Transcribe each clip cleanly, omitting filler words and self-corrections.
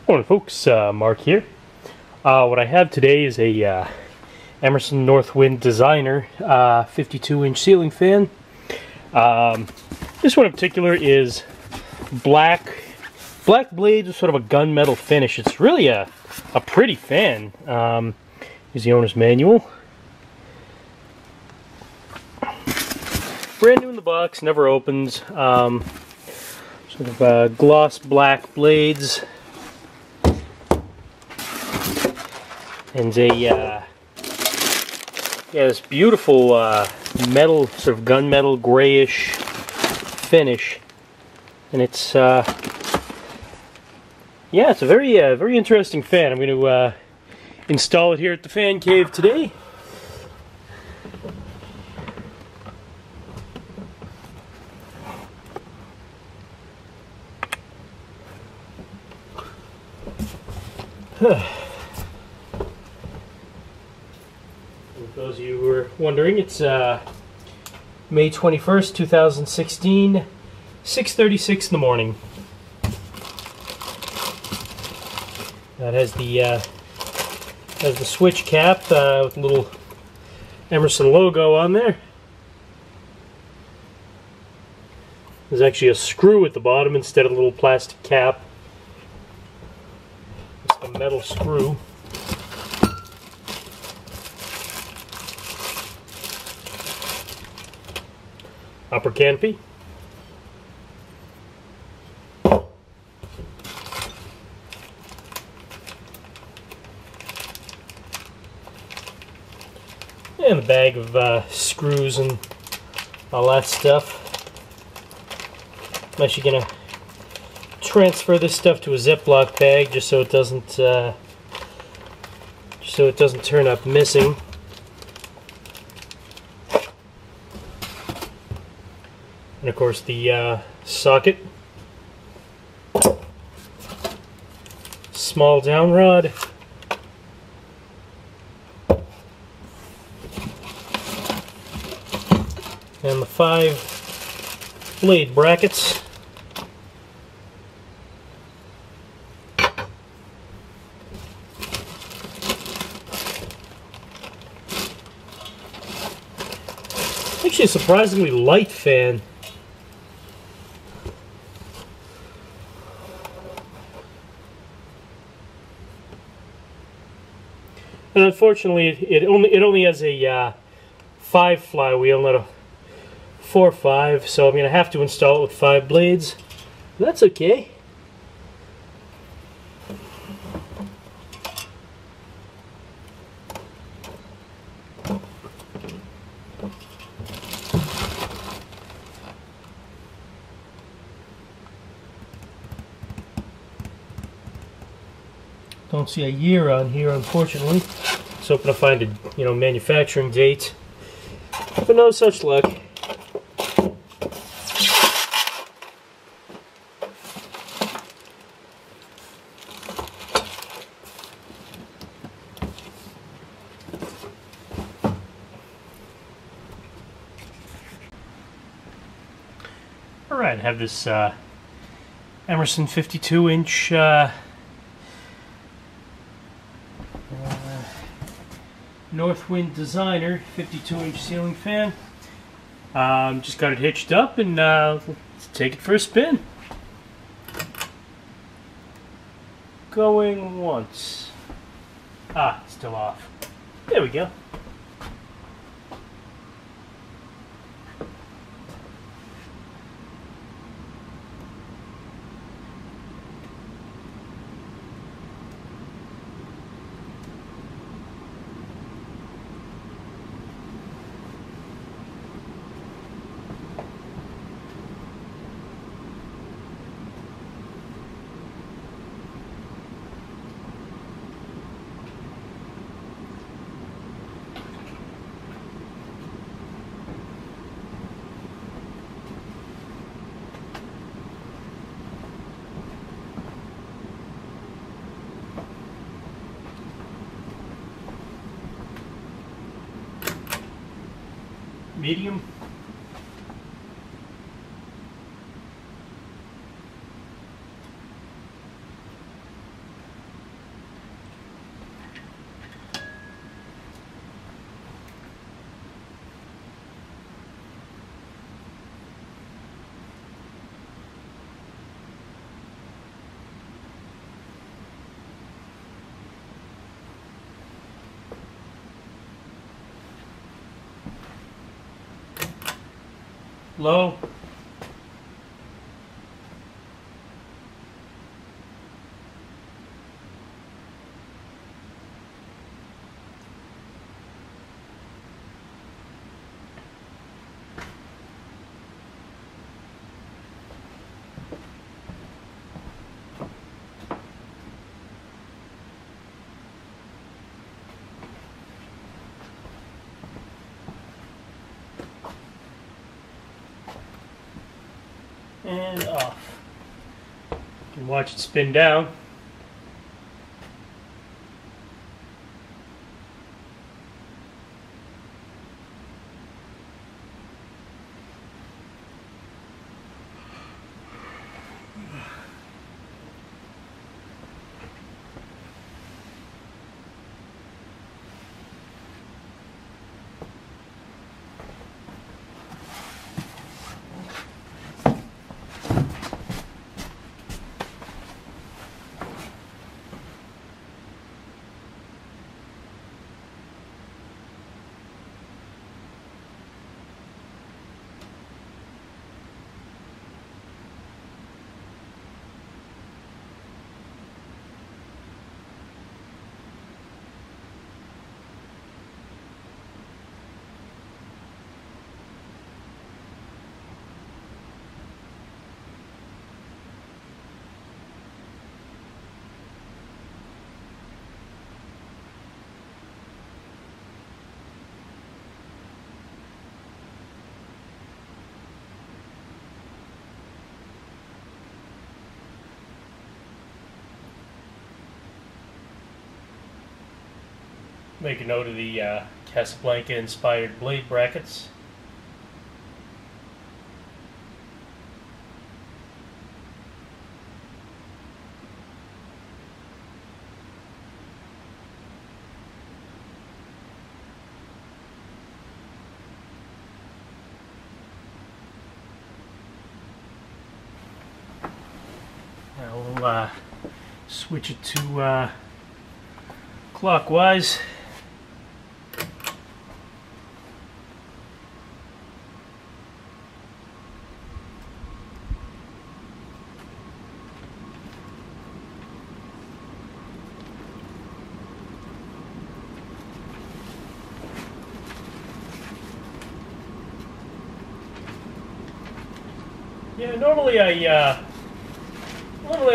Morning folks, Mark here. What I have today is a Emerson Northwind Designer 52-inch ceiling fan. This one in particular is black blades with sort of a gunmetal finish. It's really a pretty fan. Here's the owner's manual. Brand new in the box, never opens. Sort of gloss black blades. And this beautiful metal, sort of gunmetal grayish finish, and it's it's a very interesting fan. I'm going to install it here at the fan cave today. For those of you who are wondering, it's May 21st, 2016, 6:36 in the morning. That has the switch cap with a little Emerson logo on there. There's actually a screw at the bottom instead of a little plastic cap. Just a metal screw. Upper canopy. And a bag of screws and all that stuff. I'm actually going to transfer this stuff to a Ziploc bag just so it doesn't turn up missing. And of course the socket, small down rod, and the 5 blade brackets. Actually a surprisingly light fan. And unfortunately, it only has a 5 flywheel, not a 4-5. So I'm going to have to install it with 5 blades. But that's okay. Don't see a year on here, unfortunately. Just hoping to find a manufacturing date, but no such luck. All right, I have this Emerson 52-inch. Northwind Designer 52-inch ceiling fan. Just got it hitched up and let's take it for a spin. Going once. Still off. There we go. medium. low. And off. You can watch it spin down. Make a note of the Casablanca inspired blade brackets. Now we'll switch it to clockwise. Yeah, normally I'm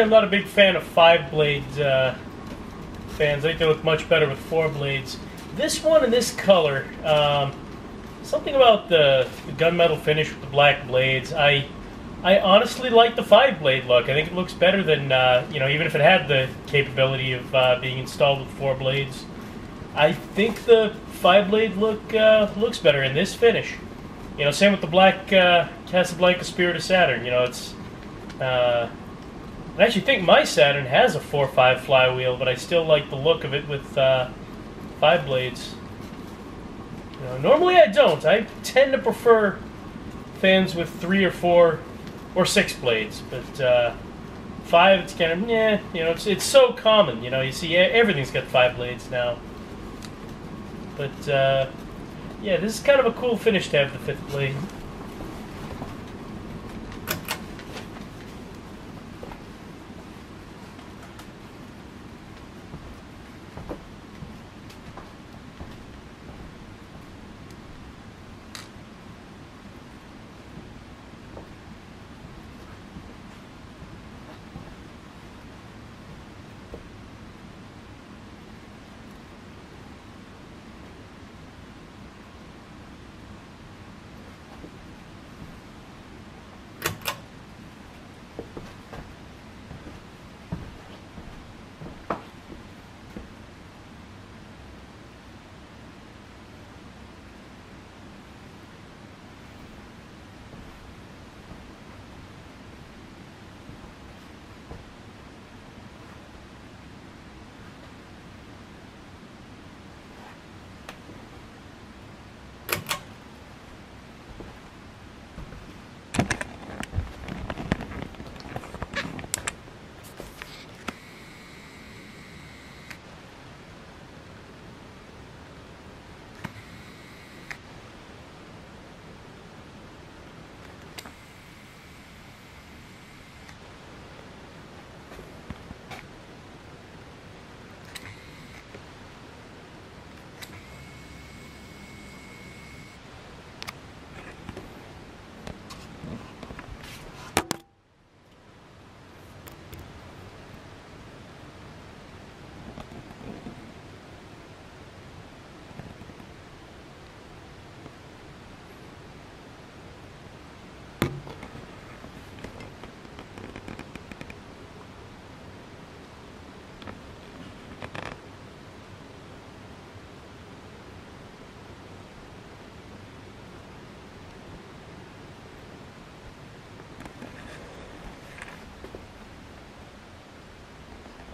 not a big fan of 5-blade fans. I think they look much better with 4 blades. This one in this color, something about the gunmetal finish with the black blades. I honestly like the 5-blade look. I think it looks better than even if it had the capability of being installed with 4 blades. I think the 5-blade look looks better in this finish. Same with the black Casablanca Spirit of Saturn. It's I actually think my Saturn has a 4.5 flywheel, but I still like the look of it with 5 blades. Normally I don't. I tend to prefer fans with 3 or 4 or 6 blades, but 5, it's kind of it's so common. You see everything's got 5 blades now. But yeah, this is kind of a cool finish to have the 5th blade.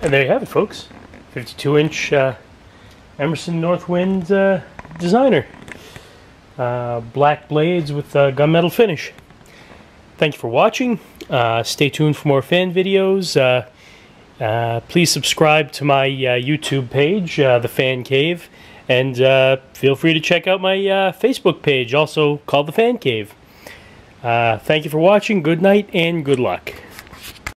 And there you have it, folks. 52-inch Emerson Northwind Designer. Black blades with gunmetal finish. Thank you for watching. Stay tuned for more fan videos. Please subscribe to my YouTube page, The Fan Cave, and feel free to check out my Facebook page, also called The Fan Cave. Thank you for watching. Good night and good luck.